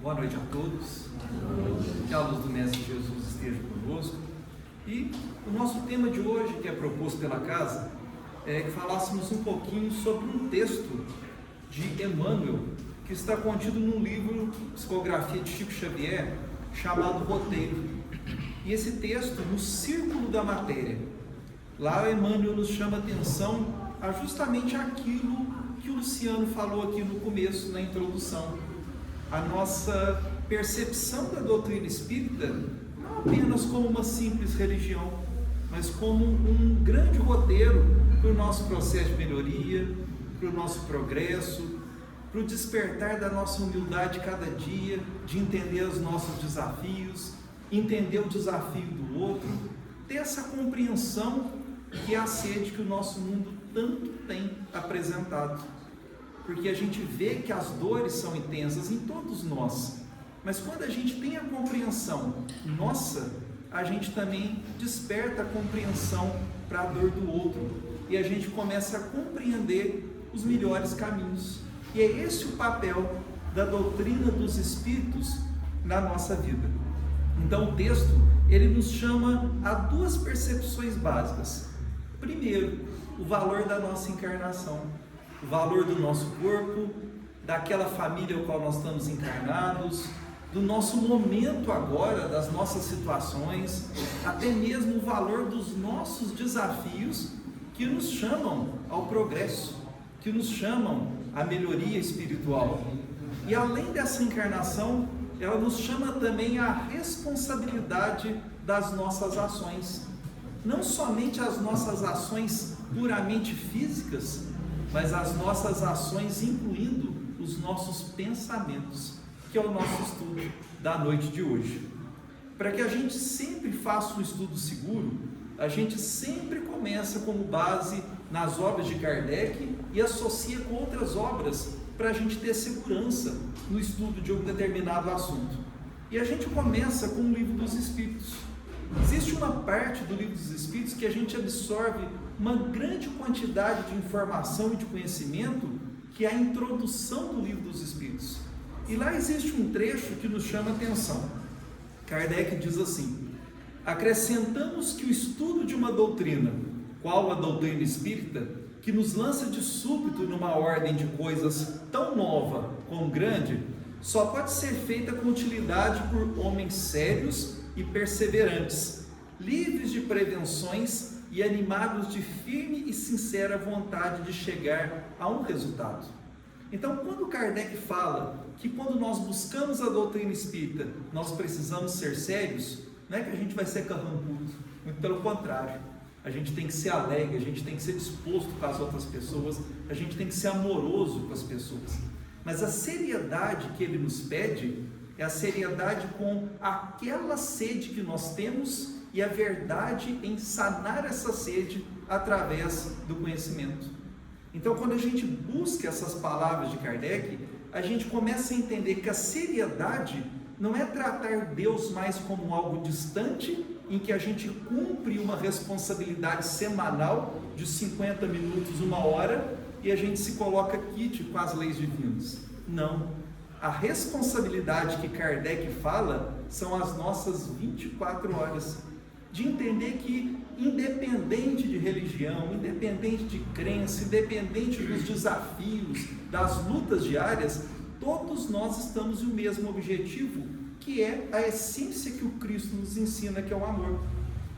Boa noite a todos. Que a luz do Mestre Jesus esteja conosco. E o nosso tema de hoje, que é proposto pela casa, é que falássemos um pouquinho sobre um texto de Emmanuel, que está contido num livro, Psicografia de Chico Xavier, chamado Roteiro. E esse texto, no Círculo da Matéria, lá Emmanuel nos chama atenção a justamente aquilo que o Luciano falou aqui no começo, na introdução. A nossa percepção da doutrina espírita não apenas como uma simples religião, mas como um grande roteiro para o nosso processo de melhoria, para o nosso progresso, para o despertar da nossa humildade cada dia, de entender os nossos desafios, entender o desafio do outro, ter essa compreensão que é a sede que o nosso mundo tanto tem apresentado. Porque a gente vê que as dores são intensas em todos nós, mas quando a gente tem a compreensão nossa, a gente também desperta a compreensão para a dor do outro, e a gente começa a compreender os melhores caminhos. E é esse o papel da doutrina dos Espíritos na nossa vida. Então o texto, ele nos chama a duas percepções básicas. Primeiro, o valor da nossa encarnação, o valor do nosso corpo, daquela família ao qual nós estamos encarnados, do nosso momento agora, das nossas situações, até mesmo o valor dos nossos desafios que nos chamam ao progresso, que nos chamam à melhoria espiritual. E além dessa encarnação, ela nos chama também à responsabilidade das nossas ações. Não somente as nossas ações puramente físicas, mas as nossas ações incluindo os nossos pensamentos, que é o nosso estudo da noite de hoje. Para que a gente sempre faça um estudo seguro, a gente sempre começa como base nas obras de Kardec e associa com outras obras para a gente ter segurança no estudo de um determinado assunto. E a gente começa com o Livro dos Espíritos. Existe uma parte do Livro dos Espíritos que a gente absorve uma grande quantidade de informação e de conhecimento, que é a introdução do Livro dos Espíritos. E lá existe um trecho que nos chama a atenção. Kardec diz assim: acrescentamos que o estudo de uma doutrina, qual a doutrina espírita, que nos lança de súbito numa ordem de coisas tão nova como grande, só pode ser feita com utilidade por homens sérios e perseverantes, livres de prevenções e animados de firme e sincera vontade de chegar a um resultado. Então, quando Kardec fala que quando nós buscamos a doutrina espírita, nós precisamos ser sérios, não é que a gente vai ser carrancudo, muito pelo contrário. A gente tem que ser alegre, a gente tem que ser disposto com as outras pessoas, a gente tem que ser amoroso com as pessoas. Mas a seriedade que ele nos pede é a seriedade com aquela sede que nós temos e a verdade em sanar essa sede através do conhecimento. Então, quando a gente busca essas palavras de Kardec, a gente começa a entender que a seriedade não é tratar Deus mais como algo distante, em que a gente cumpre uma responsabilidade semanal de 50 minutos, 1 hora, e a gente se coloca quite com as leis divinas. Não. A responsabilidade que Kardec fala são as nossas 24 horas, de entender que, independente de religião, independente de crença, independente dos desafios, das lutas diárias, todos nós estamos no mesmo objetivo, que é a essência que o Cristo nos ensina, que é o amor.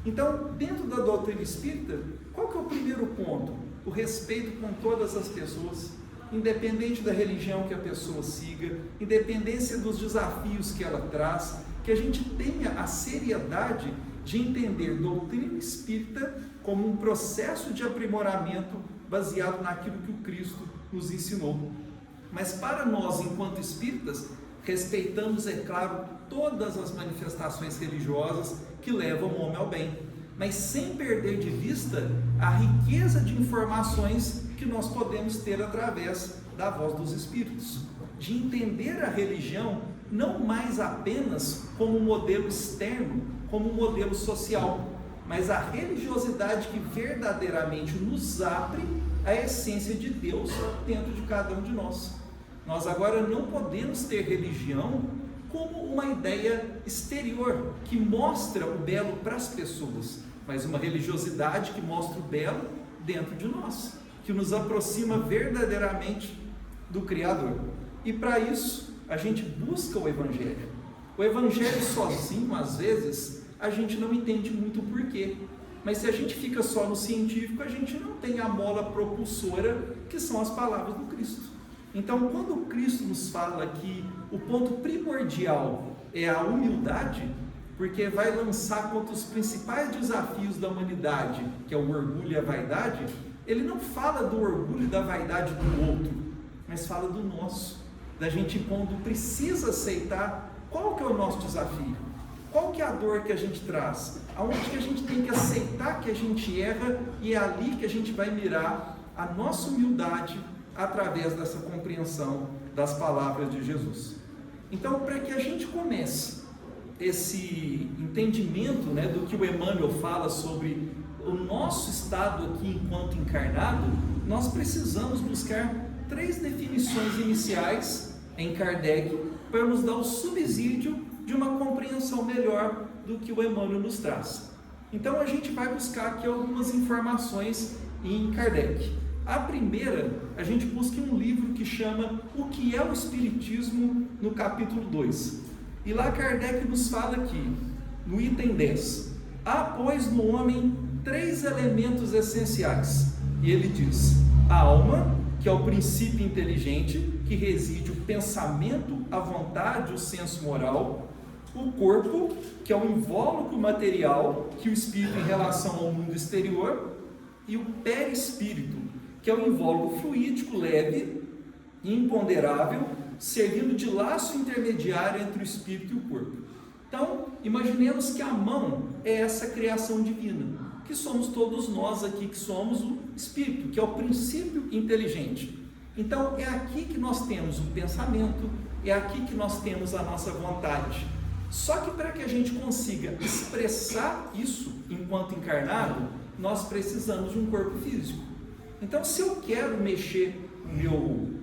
Então, dentro da doutrina espírita, qual que é o primeiro ponto? O respeito com todas as pessoas, independente da religião que a pessoa siga, independência dos desafios que ela traz, que a gente tenha a seriedade de entender doutrina espírita como um processo de aprimoramento baseado naquilo que o Cristo nos ensinou. Mas para nós, enquanto espíritas, respeitamos, é claro, todas as manifestações religiosas que levam o homem ao bem, mas sem perder de vista a riqueza de informações que nós podemos ter através da voz dos Espíritos, de entender a religião não mais apenas como um modelo externo, como um modelo social, mas a religiosidade que verdadeiramente nos abre a essência de Deus dentro de cada um de nós. Nós agora não podemos ter religião como uma ideia exterior, que mostra o belo para as pessoas, mas uma religiosidade que mostra o belo dentro de nós, que nos aproxima verdadeiramente do Criador. E para isso, a gente busca o Evangelho. O Evangelho sozinho, às vezes, a gente não entende muito o porquê. Mas se a gente fica só no científico, a gente não tem a mola propulsora, que são as palavras do Cristo. Então, quando Cristo nos fala que o ponto primordial é a humildade, porque vai lançar contra os principais desafios da humanidade, que é o orgulho e a vaidade, ele não fala do orgulho e da vaidade do outro, mas fala do nosso, da gente quando precisa aceitar qual que é o nosso desafio, qual que é a dor que a gente traz, aonde que a gente tem que aceitar que a gente erra, e é ali que a gente vai mirar a nossa humildade através dessa compreensão das palavras de Jesus. Então, para que a gente comece esse entendimento, do que o Emmanuel fala sobre o nosso estado aqui enquanto encarnado, nós precisamos buscar 3 definições iniciais em Kardec para nos dar o subsídio de uma compreensão melhor do que o Emmanuel nos traz. Então a gente vai buscar aqui algumas informações em Kardec. A primeira, a gente busca em um livro que chama O que é o Espiritismo, no capítulo 2. E lá Kardec nos fala aqui, no item 10, há, pois, no homem 3 elementos essenciais. E ele diz: a alma, que é o princípio inteligente, que reside o pensamento, a vontade, o senso moral; o corpo, que é o invólucro material, que o espírito em relação ao mundo exterior; e o perispírito, que é o invólucro fluídico leve e imponderável, servindo de laço intermediário entre o espírito e o corpo. Então, imaginemos que a mão é essa criação divina, que somos todos nós aqui, que somos o espírito, que é o princípio inteligente. Então, é aqui que nós temos o pensamento, é aqui que nós temos a nossa vontade. Só que para que a gente consiga expressar isso enquanto encarnado, nós precisamos de um corpo físico. Então, se eu quero mexer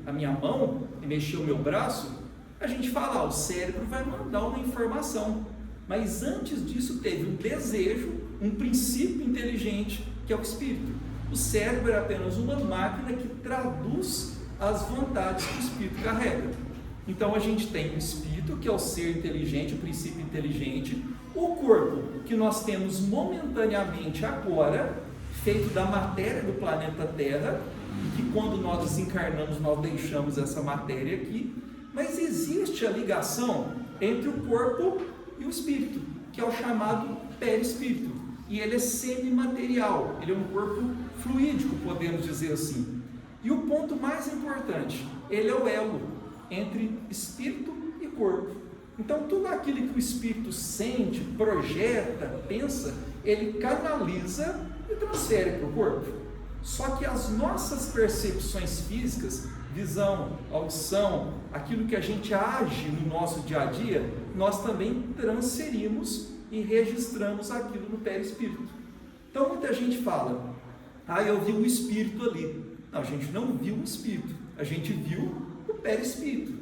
a minha mão e mexer o meu braço, a gente fala, o cérebro vai mandar uma informação. Mas antes disso teve um desejo, um princípio inteligente, que é o espírito. O cérebro é apenas uma máquina que traduz as vontades que o espírito carrega. Então a gente tem o espírito, que é o ser inteligente, o princípio inteligente, o corpo, que nós temos momentaneamente agora, feito da matéria do planeta Terra, e que quando nós desencarnamos, nós deixamos essa matéria aqui, mas existe a ligação entre o corpo e o espírito, que é o chamado perispírito, e ele é semimaterial, ele é um corpo fluídico, podemos dizer assim. E o ponto mais importante, ele é o elo entre espírito e corpo. Então tudo aquilo que o espírito sente, projeta, pensa, ele canaliza e transfere para o corpo. Só que as nossas percepções físicas, visão, audição, aquilo que a gente age no nosso dia a dia, nós também transferimos e registramos aquilo no perispírito. Então muita gente fala, eu vi o espírito ali. Não, a gente não viu o espírito, a gente viu o perispírito,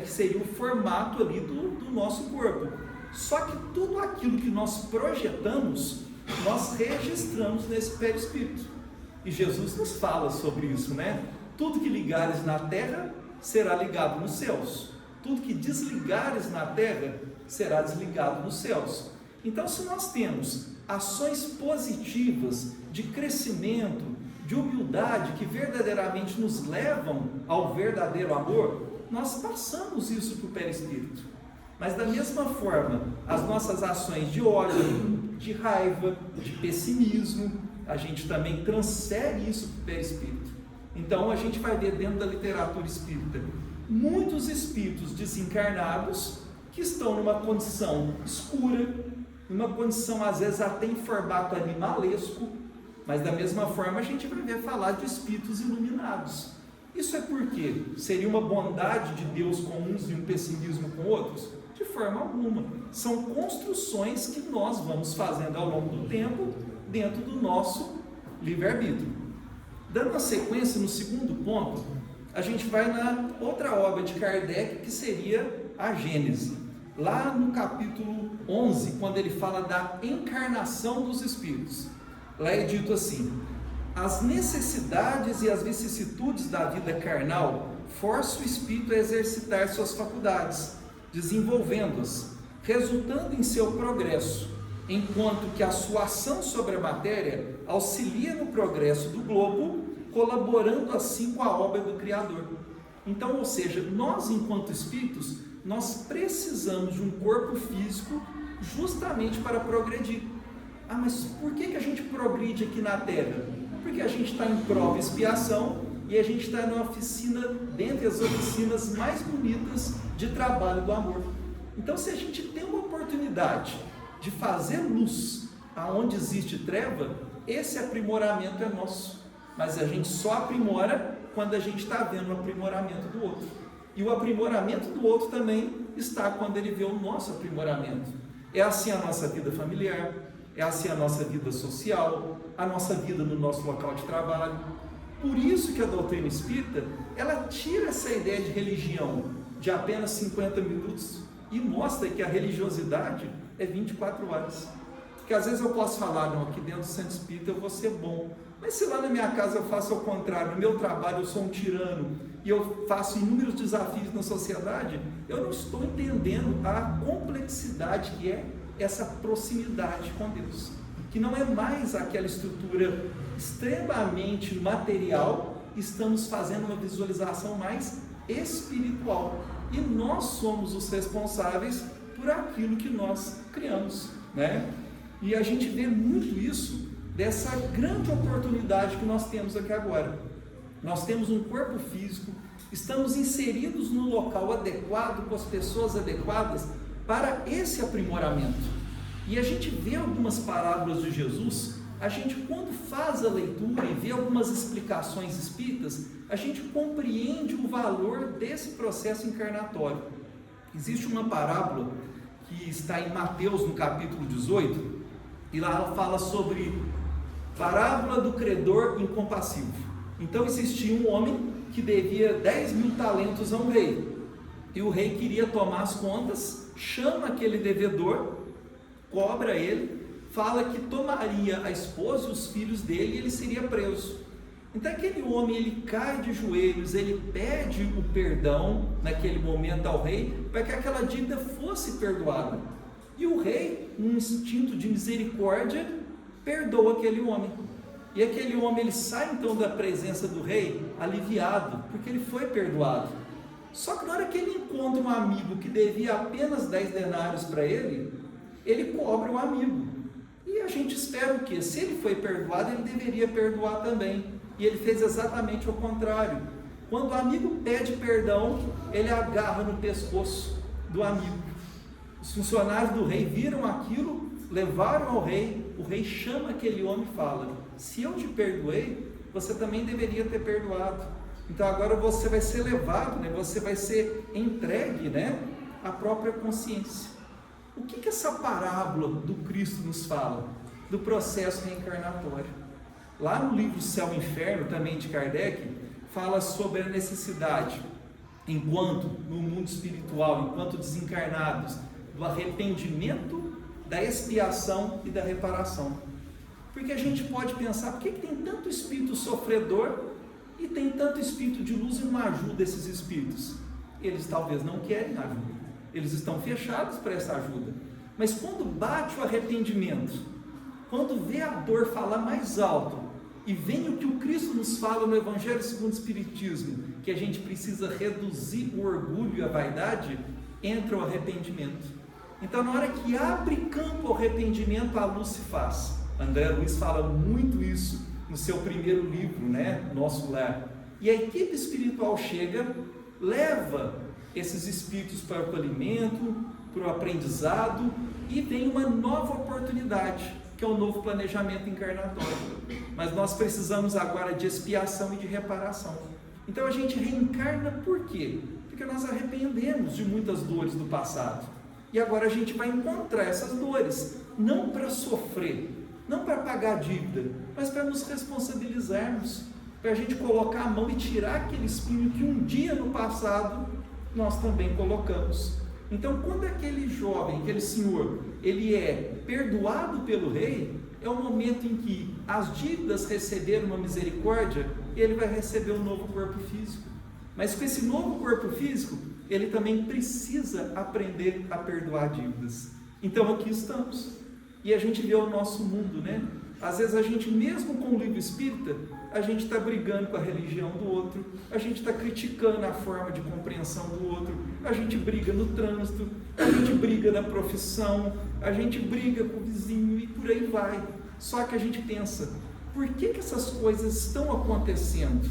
que seria o formato ali do nosso corpo. Só que tudo aquilo que nós projetamos, nós registramos nesse perispírito. E Jesus nos fala sobre isso, Tudo que ligares na terra será ligado nos céus. Tudo que desligares na terra será desligado nos céus. Então, se nós temos ações positivas de crescimento, de humildade, que verdadeiramente nos levam ao verdadeiro amor, nós passamos isso para o perispírito. Mas da mesma forma, as nossas ações de ódio, de raiva, de pessimismo, a gente também transfere isso para o perispírito. Então a gente vai ver dentro da literatura espírita muitos espíritos desencarnados que estão numa condição escura, numa condição às vezes até em formato animalesco, mas da mesma forma a gente vai ver falar de espíritos iluminados. Isso é porque seria uma bondade de Deus com uns e um pessimismo com outros? De forma alguma. São construções que nós vamos fazendo ao longo do tempo dentro do nosso livre-arbítrio. Dando uma sequência no segundo ponto, a gente vai na outra obra de Kardec, que seria a Gênese. lá no capítulo 11, quando ele fala da encarnação dos espíritos. Lá é dito assim: as necessidades e as vicissitudes da vida carnal forçam o espírito a exercitar suas faculdades, desenvolvendo-as, resultando em seu progresso, enquanto que a sua ação sobre a matéria auxilia no progresso do globo, colaborando assim com a obra do Criador. Então, ou seja, nós enquanto espíritos, nós precisamos de um corpo físico justamente para progredir. Ah, mas por que a gente progride aqui na Terra? Porque a gente está em prova e expiação e a gente está numa oficina, dentre as oficinas mais bonitas de trabalho do amor. Então, se a gente tem uma oportunidade de fazer luz aonde existe treva, esse aprimoramento é nosso. Mas a gente só aprimora quando a gente está vendo o aprimoramento do outro. E o aprimoramento do outro também está quando ele vê o nosso aprimoramento. É assim a nossa vida familiar, é assim a nossa vida social, a nossa vida no nosso local de trabalho. Por isso que a doutrina espírita, ela tira essa ideia de religião de apenas 50 minutos e mostra que a religiosidade é 24 horas. Porque às vezes eu posso falar, não, aqui dentro do centro espírita eu vou ser bom. Mas se lá na minha casa eu faço ao contrário, no meu trabalho eu sou um tirano e eu faço inúmeros desafios na sociedade, eu não estou entendendo a complexidade que é essa proximidade com Deus, que não é mais aquela estrutura extremamente material, estamos fazendo uma visualização mais espiritual, e nós somos os responsáveis por aquilo que nós criamos, né? E a gente vê muito isso dessa grande oportunidade que nós temos aqui agora. Nós temos um corpo físico, estamos inseridos no local adequado, com as pessoas adequadas para esse aprimoramento. E a gente vê algumas parábolas de Jesus, a gente quando faz a leitura e vê algumas explicações espíritas, a gente compreende o valor desse processo encarnatório. Existe uma parábola que está em Mateus no capítulo 18, e lá ela fala sobre parábola do credor incompassivo. Então existia um homem que devia 10.000 talentos a um rei, e o rei queria tomar as contas, chama aquele devedor, cobra ele, fala que tomaria a esposa e os filhos dele e ele seria preso. Então aquele homem, ele cai de joelhos, ele pede o perdão naquele momento ao rei, para que aquela dívida fosse perdoada. E o rei, num instinto de misericórdia, perdoa aquele homem. E aquele homem, ele sai então da presença do rei aliviado, porque ele foi perdoado. Só que na hora que ele encontra um amigo que devia apenas 10 denários para ele cobra o amigo. E a gente espera o quê? Se ele foi perdoado, ele deveria perdoar também. E ele fez exatamente o contrário. Quando o amigo pede perdão, ele agarra no pescoço do amigo. Os funcionários do rei viram aquilo, levaram ao rei, o rei chama aquele homem e fala: se eu te perdoei, você também deveria ter perdoado. Então agora você vai ser levado, né? Você vai ser entregue, né? À própria consciência. O que essa parábola do Cristo nos fala? Do processo reencarnatório. Lá no livro Céu e Inferno, também de Kardec, fala sobre a necessidade, enquanto no mundo espiritual, enquanto desencarnados, do arrependimento, da expiação e da reparação. Porque a gente pode pensar, por que tem tanto espírito sofredor e tem tanto espírito de luz e não ajuda esses espíritos? Eles talvez não querem ajuda, eles estão fechados para essa ajuda. Mas quando bate o arrependimento, quando vê a dor falar mais alto, e vem o que o Cristo nos fala no Evangelho segundo o Espiritismo, que a gente precisa reduzir o orgulho e a vaidade, entra o arrependimento. Então na hora que abre campo ao arrependimento, a luz se faz. André Luiz fala muito isso no seu primeiro livro, né? Nosso Lar. E a equipe espiritual chega, leva esses espíritos para o acolhimento, para o aprendizado, e vem uma nova oportunidade, que é o novo planejamento encarnatório. Mas nós precisamos agora de expiação e de reparação. Então a gente reencarna por quê? Porque nós arrependemos de muitas dores do passado. E agora a gente vai encontrar essas dores, não para sofrer, não para pagar dívida, mas para nos responsabilizarmos, para a gente colocar a mão e tirar aquele espinho que um dia no passado nós também colocamos. Então, quando aquele jovem, aquele senhor, ele é perdoado pelo rei, é o momento em que as dívidas receberam uma misericórdia, e ele vai receber um novo corpo físico. Mas com esse novo corpo físico, ele também precisa aprender a perdoar dívidas. Então aqui estamos, e a gente vê o nosso mundo, né? Às vezes a gente, mesmo com o livro espírita, a gente está brigando com a religião do outro, a gente está criticando a forma de compreensão do outro, a gente briga no trânsito, a gente briga na profissão, a gente briga com o vizinho e por aí vai. Só que a gente pensa, por que essas coisas estão acontecendo?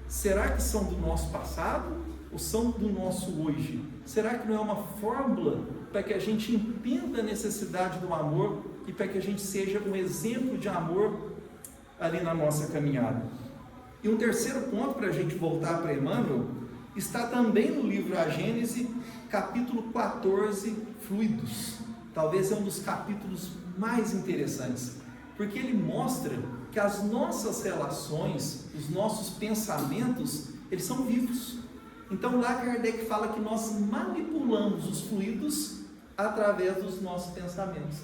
Será que são do nosso passado ou são do nosso hoje? Será que não é uma fórmula para que a gente entenda a necessidade do amor e para que a gente seja um exemplo de amor ali na nossa caminhada? E um terceiro ponto para a gente voltar para Emmanuel está também no livro A Gênese, capítulo 14, Fluidos. Talvez é um dos capítulos mais interessantes, porque ele mostra que as nossas relações, os nossos pensamentos, eles são vivos. Então lá Kardec fala que nós manipulamos os fluidos através dos nossos pensamentos.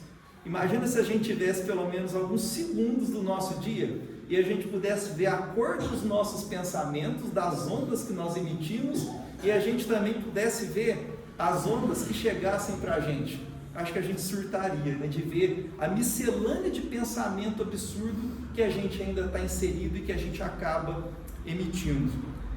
Imagina se a gente tivesse pelo menos alguns segundos do nosso dia e a gente pudesse ver a cor dos nossos pensamentos, das ondas que nós emitimos, e a gente também pudesse ver as ondas que chegassem para a gente. Acho que a gente surtaria, né, de ver a miscelânea de pensamento absurdo que a gente ainda está inserido e que a gente acaba emitindo.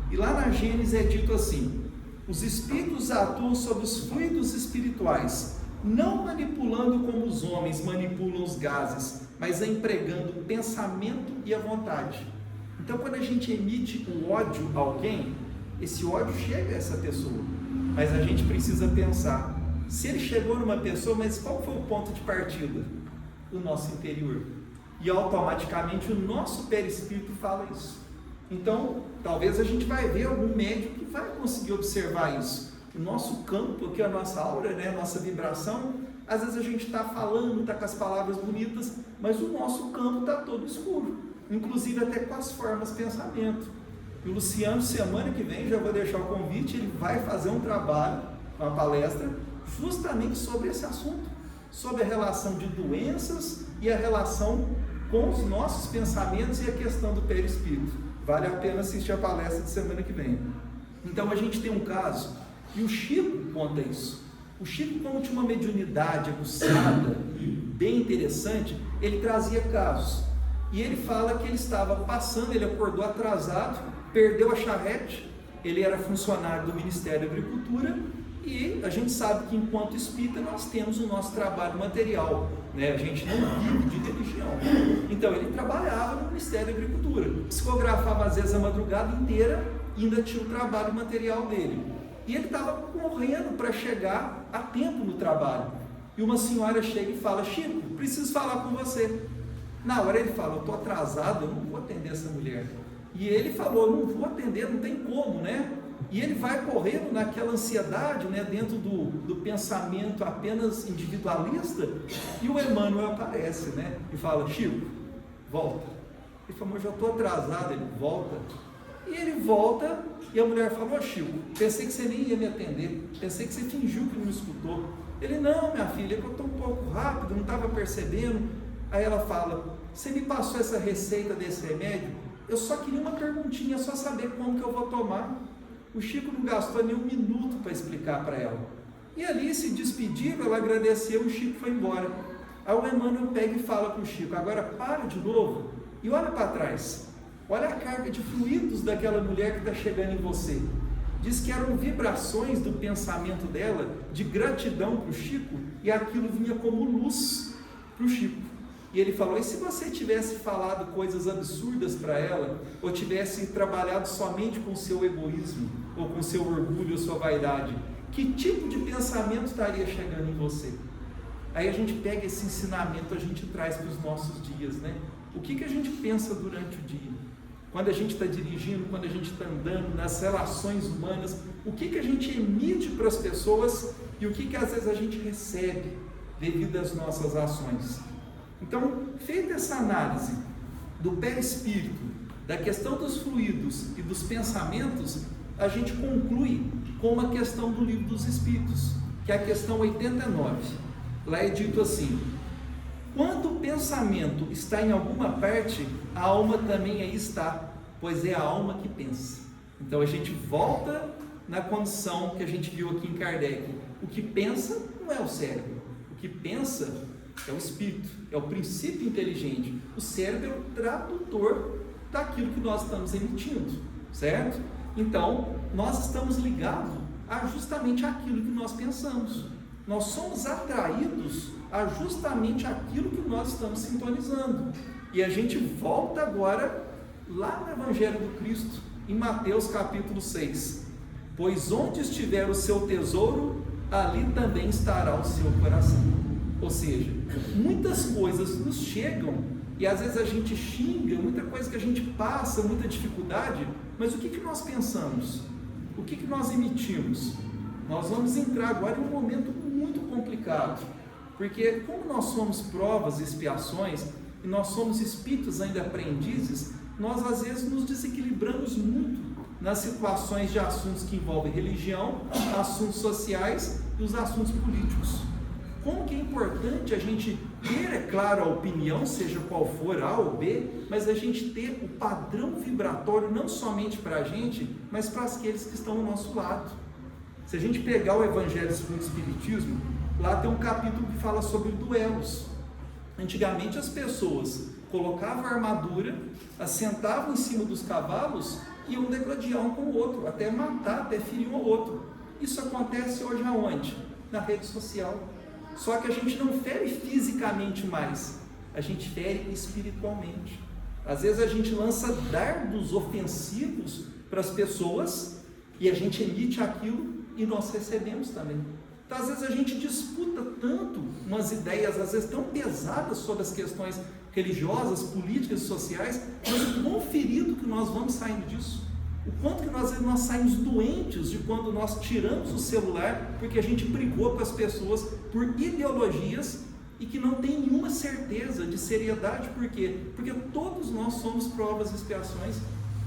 E lá na Gênesis é dito assim: os espíritos atuam sobre os fluidos espirituais, não manipulando como os homens manipulam os gases, mas empregando o pensamento e a vontade. Então, quando a gente emite o ódio a alguém, esse ódio chega a essa pessoa, mas a gente precisa pensar, se ele chegou numa pessoa, mas qual foi o ponto de partida? O nosso interior. E automaticamente o nosso perispírito fala isso. Então, talvez a gente vai ver algum médico que vai conseguir observar isso. O nosso campo, aqui a nossa aura, né, a nossa vibração, às vezes a gente está falando, está com as palavras bonitas, mas o nosso campo está todo escuro, inclusive até com as formas de pensamento. E o Luciano, semana que vem, já vou deixar o convite, ele vai fazer um trabalho, uma palestra, justamente sobre esse assunto, sobre a relação de doenças e a relação com os nossos pensamentos e a questão do perispírito. Vale a pena assistir a palestra de semana que vem. Então a gente tem um caso, e o Chico conta isso. O Chico, como tinha uma mediunidade aguçada e bem interessante, ele trazia casos. E ele fala que ele estava passando, ele acordou atrasado, perdeu a charrete, ele era funcionário do Ministério da Agricultura, e a gente sabe que enquanto espírita nós temos o nosso trabalho material, né? A gente não vive de religião. Então ele trabalhava no Ministério da Agricultura, psicografava às vezes a madrugada inteira e ainda tinha o trabalho material dele. E ele estava correndo para chegar a tempo no trabalho. E uma senhora chega e fala: Chico, preciso falar com você. Na hora ele fala: eu estou atrasado, eu não vou atender essa mulher. E ele falou: não vou atender, não tem como, né? E ele vai correndo naquela ansiedade, né, dentro do pensamento apenas individualista, e o Emmanuel aparece, né, e fala: Chico, volta. Ele falou: mas já estou atrasado. Ele volta. E ele volta, e a mulher falou: Chico, pensei que você nem ia me atender, pensei que você fingiu que não me escutou. Ele: não, minha filha, é que eu estou um pouco rápido, não estava percebendo. Aí ela fala: você me passou essa receita desse remédio? Eu só queria uma perguntinha, só saber como que eu vou tomar. O Chico não gastou nem um minuto para explicar para ela. E ali se despediram, ela agradeceu, o Chico foi embora. Aí o Emmanuel pega e fala para o Chico: agora para de novo e olha para trás. Olha a carga de fluidos daquela mulher que está chegando em você. Diz que eram vibrações do pensamento dela, de gratidão para o Chico, e aquilo vinha como luz para o Chico. E ele falou: e se você tivesse falado coisas absurdas para ela, ou tivesse trabalhado somente com o seu egoísmo, ou com o seu orgulho, ou sua vaidade, que tipo de pensamento estaria chegando em você? Aí a gente pega esse ensinamento, a gente traz para os nossos dias, né? O que a gente pensa durante o dia? Quando a gente está dirigindo, quando a gente está andando, nas relações humanas, o que a gente emite para as pessoas e o que às vezes a gente recebe devido às nossas ações. Então, feita essa análise do perispírito, da questão dos fluidos e dos pensamentos, a gente conclui com uma questão do Livro dos Espíritos, que é a questão 89. Lá é dito assim: quando o pensamento está em alguma parte, a alma também aí está, pois é a alma que pensa. Então a gente volta na condição que a gente viu aqui em Kardec. O que pensa não é o cérebro, o que pensa é o espírito, é o princípio inteligente. O cérebro é o tradutor daquilo que nós estamos emitindo, certo? Então, nós estamos ligados a justamente aquilo que nós pensamos. Nós somos atraídos a justamente aquilo que nós estamos sintonizando. E a gente volta agora lá no Evangelho do Cristo, em Mateus capítulo 6. Pois onde estiver o seu tesouro, ali também estará o seu coração. Ou seja, muitas coisas nos chegam e às vezes a gente xinga, muita coisa que a gente passa, muita dificuldade, mas o que nós pensamos? O que nós emitimos? Nós vamos entrar agora em um momento muito complicado, porque como nós somos provas e expiações, e nós somos espíritos ainda aprendizes, nós às vezes nos desequilibramos muito nas situações de assuntos que envolvem religião, assuntos sociais e os assuntos políticos. Como que é importante a gente ter, é claro, a opinião, seja qual for, A ou B, mas a gente ter o padrão vibratório não somente para a gente, mas para aqueles que estão ao nosso lado. Se a gente pegar o Evangelho segundo o Espiritismo, lá tem um capítulo que fala sobre duelos. Antigamente as pessoas colocavam a armadura, assentavam em cima dos cavalos e iam degladiar um com o outro, até matar, até ferir um ao outro. Isso acontece hoje aonde? Na rede social. Só que a gente não fere fisicamente mais, a gente fere espiritualmente. Às vezes a gente lança dardos ofensivos para as pessoas e a gente emite aquilo e nós recebemos também. Então às vezes a gente disputa tanto umas ideias, às vezes tão pesadas sobre as questões religiosas, políticas e sociais, mas o quão ferido que nós vamos saindo disso. O quanto que nós saímos doentes de quando nós tiramos o celular porque a gente brigou com as pessoas por ideologias e que não tem nenhuma certeza de seriedade. Por quê? Porque todos nós somos provas e expiações,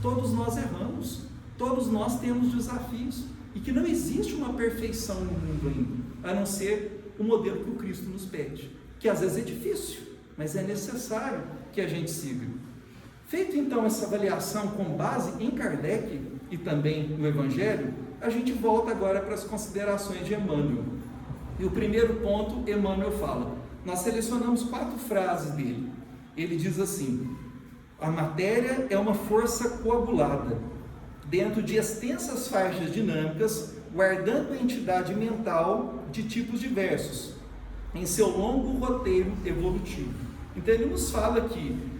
todos nós erramos, todos nós temos desafios e que não existe uma perfeição no mundo ainda, a não ser o modelo que o Cristo nos pede, que às vezes é difícil, mas é necessário que a gente siga. Feito então essa avaliação com base em Kardec e também no Evangelho, a gente volta agora para as considerações de Emmanuel. E o primeiro ponto, Emmanuel fala, nós selecionamos 4 frases dele. Ele diz assim: a matéria é uma força coagulada, dentro de extensas faixas dinâmicas, guardando a entidade mental de tipos diversos, em seu longo roteiro evolutivo. Então ele nos fala que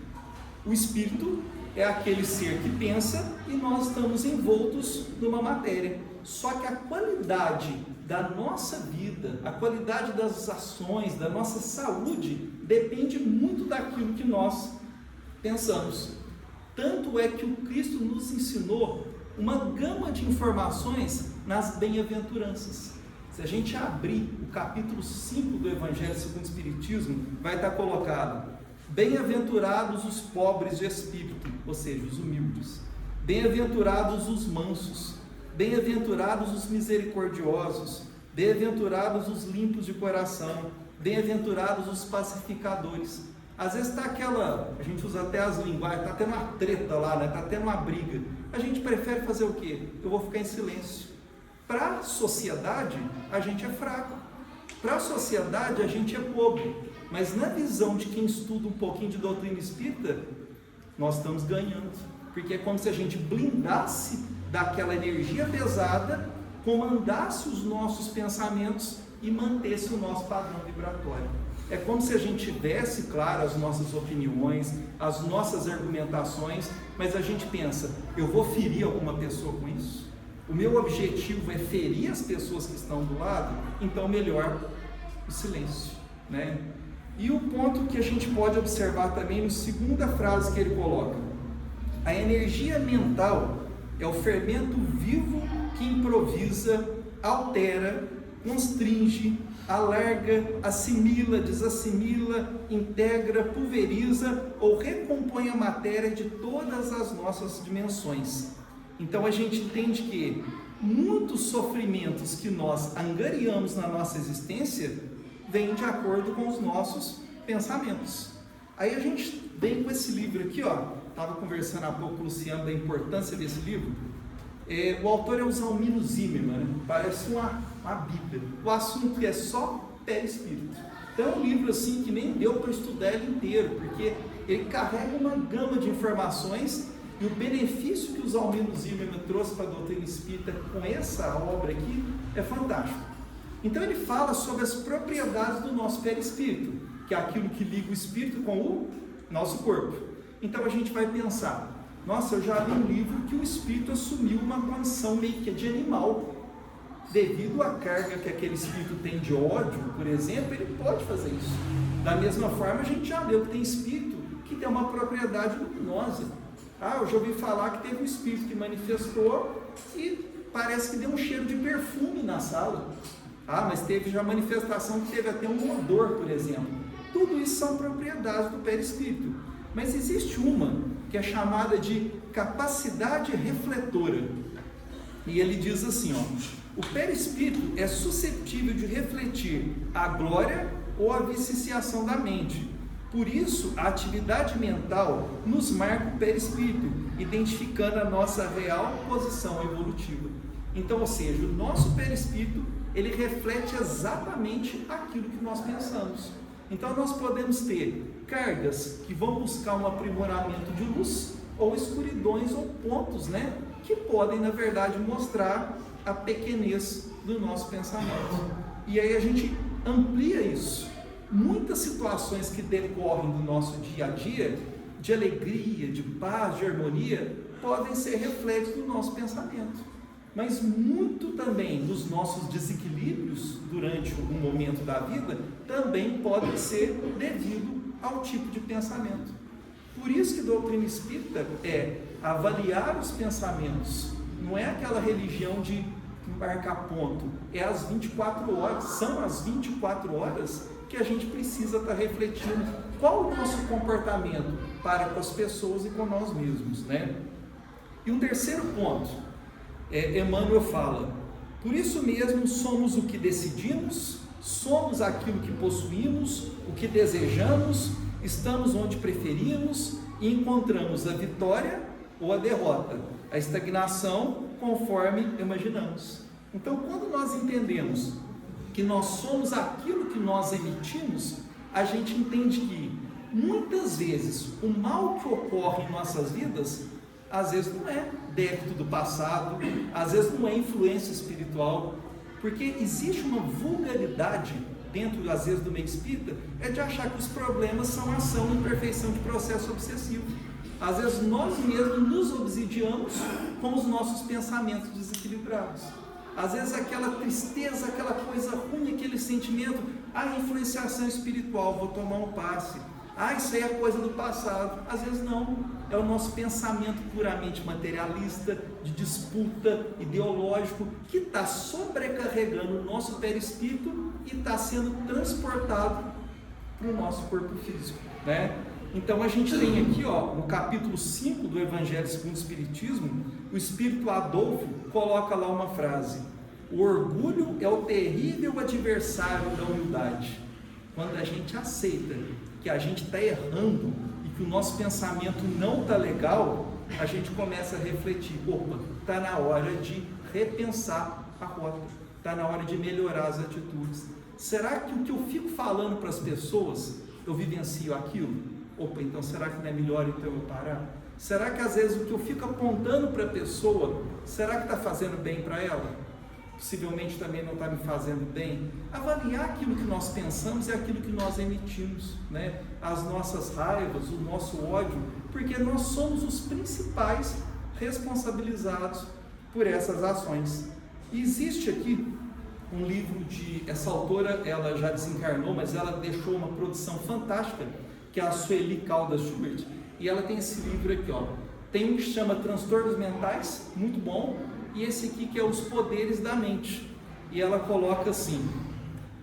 o espírito é aquele ser que pensa e nós estamos envoltos numa matéria. Só que a qualidade da nossa vida, a qualidade das ações, da nossa saúde, depende muito daquilo que nós pensamos. Tanto é que o Cristo nos ensinou uma gama de informações nas bem-aventuranças. Se a gente abrir o capítulo 5 do Evangelho segundo o Espiritismo, vai estar colocado: bem-aventurados os pobres de espírito, ou seja, os humildes. Bem-aventurados os mansos. Bem-aventurados os misericordiosos. Bem-aventurados os limpos de coração. Bem-aventurados os pacificadores. Às vezes está aquela, a gente usa até as linguagens, está tendo uma treta lá, né? Está tendo uma briga. A gente prefere fazer o quê? Eu vou ficar em silêncio. Para a sociedade, a gente é fraco. Para a sociedade, a gente é pobre. Mas na visão de quem estuda um pouquinho de doutrina espírita, nós estamos ganhando. Porque é como se a gente blindasse daquela energia pesada, comandasse os nossos pensamentos e mantesse o nosso padrão vibratório. É como se a gente tivesse, claro, as nossas opiniões, as nossas argumentações, mas a gente pensa: eu vou ferir alguma pessoa com isso? O meu objetivo é ferir as pessoas que estão do lado? Então melhor o silêncio, né? E o ponto que a gente pode observar também na segunda frase que ele coloca: a energia mental é o fermento vivo que improvisa, altera, constringe, alarga, assimila, desassimila, integra, pulveriza ou recompõe a matéria de todas as nossas dimensões. Então a gente entende que muitos sofrimentos que nós angariamos na nossa existência vêm de acordo com os nossos pensamentos. Aí a gente vem com esse livro aqui, ó. Estava conversando há pouco com o Luciano da importância desse livro. O autor é o Zalmino Zimmermann, né? Parece uma Bíblia. O assunto é só perispírito. Então é um livro assim que nem deu para estudar ele inteiro, porque ele carrega uma gama de informações, e o benefício que o Zalmino Zimmermann trouxe para a doutrina espírita com essa obra aqui é fantástico. Então ele fala sobre as propriedades do nosso perispírito, que é aquilo que liga o espírito com o nosso corpo. Então a gente vai pensar, nossa, eu já li um livro que o espírito assumiu uma condição meio que de animal, devido à carga que aquele espírito tem de ódio, por exemplo, ele pode fazer isso. Da mesma forma, a gente já leu que tem espírito que tem uma propriedade luminosa. Eu já ouvi falar que teve um espírito que manifestou e parece que deu um cheiro de perfume na sala. Mas teve já manifestação que teve até um odor, por exemplo. Tudo isso são propriedades do perispírito. Mas existe uma que é chamada de capacidade refletora. E ele diz assim, ó: o perispírito é suscetível de refletir a glória ou a viciação da mente. Por isso, a atividade mental nos marca o perispírito, identificando a nossa real posição evolutiva. Então, ou seja, o nosso perispírito, ele reflete exatamente aquilo que nós pensamos. Então, nós podemos ter cargas que vão buscar um aprimoramento de luz, ou escuridões ou pontos, que podem, na verdade, mostrar a pequenez do nosso pensamento. E aí a gente amplia isso. Muitas situações que decorrem do nosso dia a dia, de alegria, de paz, de harmonia, podem ser reflexos do nosso pensamento. Mas muito também dos nossos desequilíbrios durante algum momento da vida também podem ser devido ao tipo de pensamento. Por isso que a doutrina espírita é avaliar os pensamentos. Não é aquela religião de marcar ponto, é as 24 horas, são as 24 horas que a gente precisa estar refletindo qual o nosso comportamento para com as pessoas e com nós mesmos, E um terceiro ponto, Emmanuel fala: por isso mesmo somos o que decidimos, somos aquilo que possuímos, o que desejamos, estamos onde preferimos e encontramos a vitória ou a derrota, a estagnação conforme imaginamos. Então, quando nós entendemos que nós somos aquilo que nós emitimos, a gente entende que muitas vezes o mal que ocorre em nossas vidas, às vezes não é débito do passado, às vezes não é influência espiritual, porque existe uma vulgaridade dentro, às vezes, do meio espírita, é de achar que os problemas são ação e imperfeição de processo obsessivo. Às vezes nós mesmos nos obsidiamos com os nossos pensamentos desequilibrados. Às vezes aquela tristeza, aquela coisa ruim, aquele sentimento, influenciação espiritual, vou tomar um passe. Isso aí é coisa do passado. Às vezes não, é o nosso pensamento puramente materialista, de disputa, ideológico, que está sobrecarregando o nosso perispírito e está sendo transportado para o nosso corpo físico, Então a gente tem aqui, no capítulo 5 do Evangelho segundo o Espiritismo, o Espírito Adolfo coloca lá uma frase: o orgulho é o terrível adversário da humildade. Quando a gente aceita que a gente está errando e que o nosso pensamento não está legal, a gente começa a refletir: opa, está na hora de repensar a rota, está na hora de melhorar as atitudes. Será que o que eu fico falando para as pessoas, eu vivencio aquilo? Opa, então será que não é melhor então eu parar? Será que às vezes o que eu fico apontando para a pessoa, será que está fazendo bem para ela? Possivelmente também não está me fazendo bem. Avaliar aquilo que nós pensamos e aquilo que nós emitimos, As nossas raivas, o nosso ódio, porque nós somos os principais responsabilizados por essas ações. E existe aqui um livro essa autora, ela já desencarnou, mas ela deixou uma produção fantástica, que é a Sueli Caldas Schubert, e ela tem esse livro aqui, tem um que chama Transtornos Mentais, muito bom, e esse aqui que é Os Poderes da Mente, e ela coloca assim: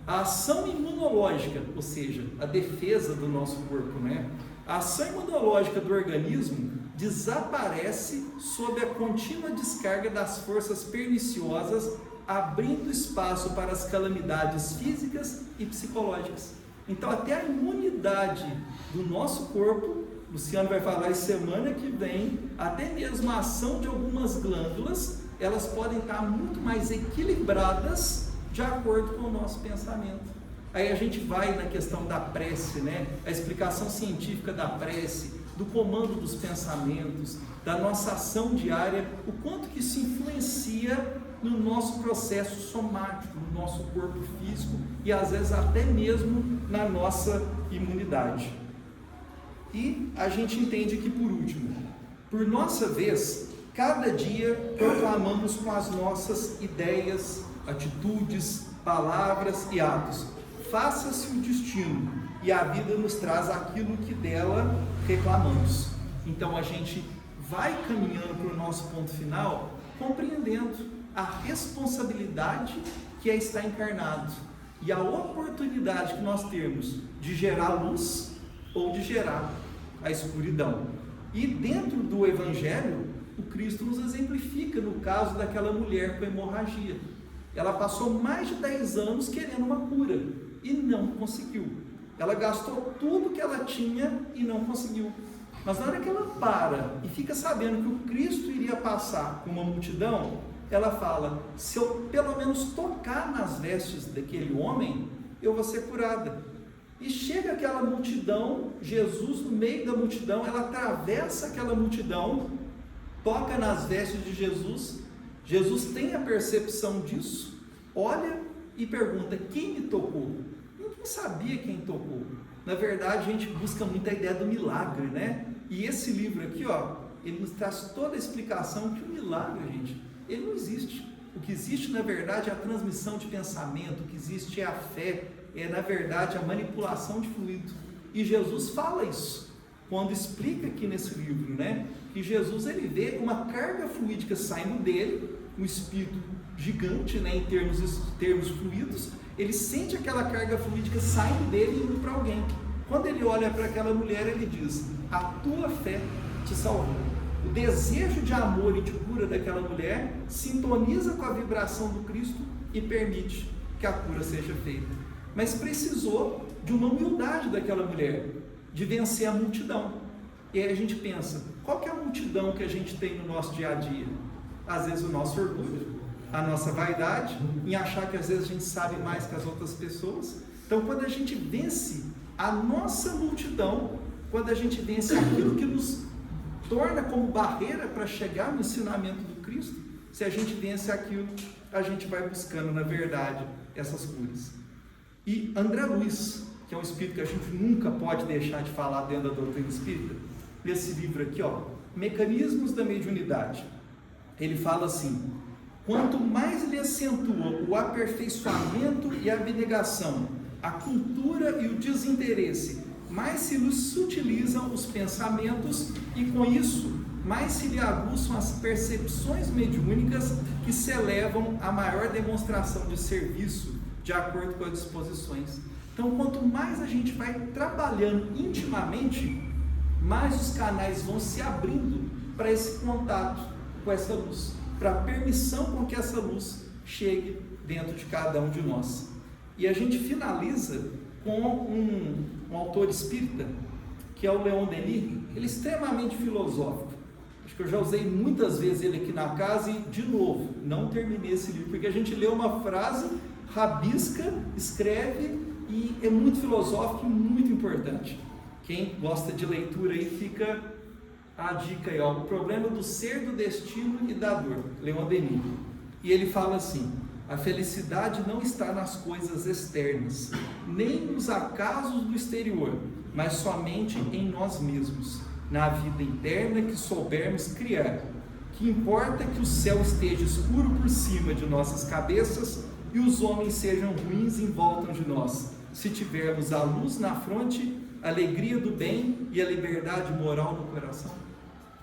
a ação imunológica, ou seja, a defesa do nosso corpo, a ação imunológica do organismo desaparece sob a contínua descarga das forças perniciosas, abrindo espaço para as calamidades físicas e psicológicas. Então, até a imunidade do nosso corpo, Luciano vai falar isso semana que vem, até mesmo a ação de algumas glândulas, elas podem estar muito mais equilibradas de acordo com o nosso pensamento. Aí a gente vai na questão da prece, né? A explicação científica da prece, do comando dos pensamentos, da nossa ação diária, o quanto que isso influencia no nosso processo somático, no nosso corpo físico e às vezes até mesmo na nossa imunidade. E a gente entende que, por último, por nossa vez, cada dia proclamamos com as nossas ideias, atitudes, palavras e atos: faça-se o destino, e a vida nos traz aquilo que dela reclamamos. Então a gente vai caminhando para o nosso ponto final, compreendendo a responsabilidade que é estar encarnado e a oportunidade que nós temos de gerar luz ou de gerar a escuridão. E dentro do Evangelho, o Cristo nos exemplifica no caso daquela mulher com hemorragia. Ela passou mais de 10 anos querendo uma cura e não conseguiu. Ela gastou tudo que ela tinha e não conseguiu. Mas na hora que ela para e fica sabendo que o Cristo iria passar com uma multidão, ela fala: se eu pelo menos tocar nas vestes daquele homem, eu vou ser curada. E chega aquela multidão, Jesus no meio da multidão, ela atravessa aquela multidão, toca nas vestes de Jesus. Jesus tem a percepção disso, olha e pergunta: quem me tocou? Ninguém sabia quem tocou. Na verdade, a gente busca muito a ideia do milagre, né? E esse livro aqui, ó, ele nos traz toda a explicação que o milagre, gente, ele não existe. O que existe, na verdade, é a transmissão de pensamento, o que existe é a fé, é, na verdade, a manipulação de fluido. E Jesus fala isso, quando explica aqui nesse livro, né? Que Jesus, ele vê uma carga fluídica saindo dele, um espírito gigante, né, em termos fluidos, ele sente aquela carga fluídica saindo dele e indo para alguém. Quando ele olha para aquela mulher, ele diz: a tua fé te salvou. O desejo de amor e de cura daquela mulher sintoniza com a vibração do Cristo e permite que a cura seja feita. Mas precisou de uma humildade daquela mulher, de vencer a multidão. E aí a gente pensa: qual que é a multidão que a gente tem no nosso dia a dia? Às vezes o nosso orgulho, a nossa vaidade, em achar que às vezes a gente sabe mais que as outras pessoas. Então, quando a gente vence a nossa multidão, quando a gente vence aquilo que nos torna como barreira para chegar no ensinamento do Cristo, se a gente vence aquilo, a gente vai buscando, na verdade, essas curas. E André Luiz, que é um espírito que a gente nunca pode deixar de falar dentro da doutrina espírita, nesse livro aqui, ó, Mecanismos da Mediunidade, ele fala assim: quanto mais ele acentua o aperfeiçoamento e a abnegação, a cultura e o desinteresse, mais se lhe sutilizam os pensamentos e, com isso, mais se lhe aguçam as percepções mediúnicas que se elevam à maior demonstração de serviço, de acordo com as disposições. Então, quanto mais a gente vai trabalhando intimamente, mais os canais vão se abrindo para esse contato com essa luz, para a permissão com que essa luz chegue dentro de cada um de nós. E a gente finaliza com um autor espírita, que é o Leon Denis. Ele é extremamente filosófico. Acho que eu já usei muitas vezes ele aqui na casa e, de novo, não terminei esse livro, porque a gente lê uma frase, rabisca, escreve e é muito filosófico e muito importante. Quem gosta de leitura aí, fica a dica aí, ó, O Problema do Ser, do Destino e da Dor, Leon Denis. E ele fala assim: a felicidade não está nas coisas externas, nem nos acasos do exterior, mas somente em nós mesmos, na vida interna que soubermos criar. Que importa que o céu esteja escuro por cima de nossas cabeças e os homens sejam ruins em volta de nós, se tivermos a luz na fronte, a alegria do bem e a liberdade moral no coração.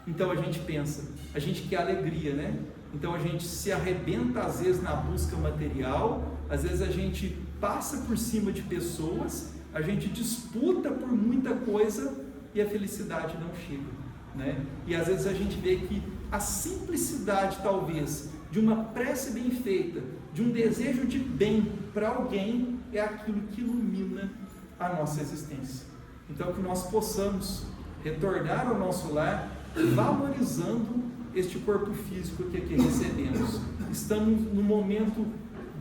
Então a gente pensa, a gente quer alegria, né? Então a gente se arrebenta às vezes na busca material, às vezes a gente passa por cima de pessoas, a gente disputa por muita coisa e a felicidade não chega. né? E às vezes a gente vê que a simplicidade, talvez, de uma prece bem feita, de um desejo de bem para alguém, é aquilo que ilumina a nossa existência. Então, que nós possamos retornar ao nosso lar valorizando este corpo físico que aqui recebemos. Estamos num momento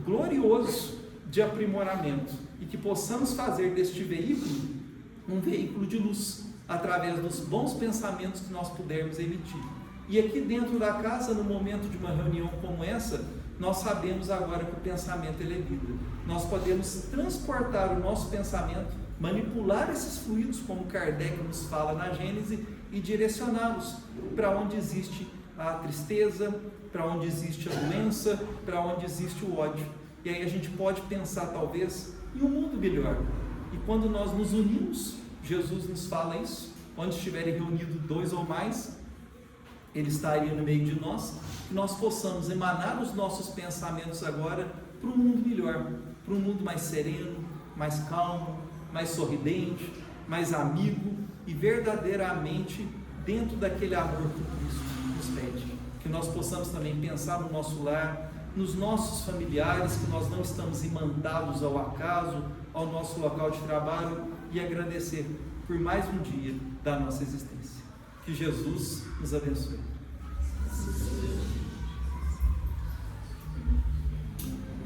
glorioso de aprimoramento e que possamos fazer deste veículo um veículo de luz, através dos bons pensamentos que nós pudermos emitir. E aqui dentro da casa, no momento de uma reunião como essa, nós sabemos agora que o pensamento ele é vida. Nós podemos transportar o nosso pensamento, manipular esses fluidos, como Kardec nos fala na Gênese, e direcioná-los para onde existe a tristeza, para onde existe a doença, para onde existe o ódio. E aí a gente pode pensar talvez em um mundo melhor. E quando nós nos unimos, Jesus nos fala isso, onde estiverem reunidos 2 ou mais, Ele estaria no meio de nós, que nós possamos emanar os nossos pensamentos agora para um mundo melhor, para um mundo mais sereno, mais calmo, mais sorridente, mais amigo e verdadeiramente dentro daquele amor que Cristo nos pede. Que nós possamos também pensar no nosso lar, nos nossos familiares, que nós não estamos imandados ao acaso, ao nosso local de trabalho, e agradecer por mais um dia da nossa existência. Que Jesus nos abençoe.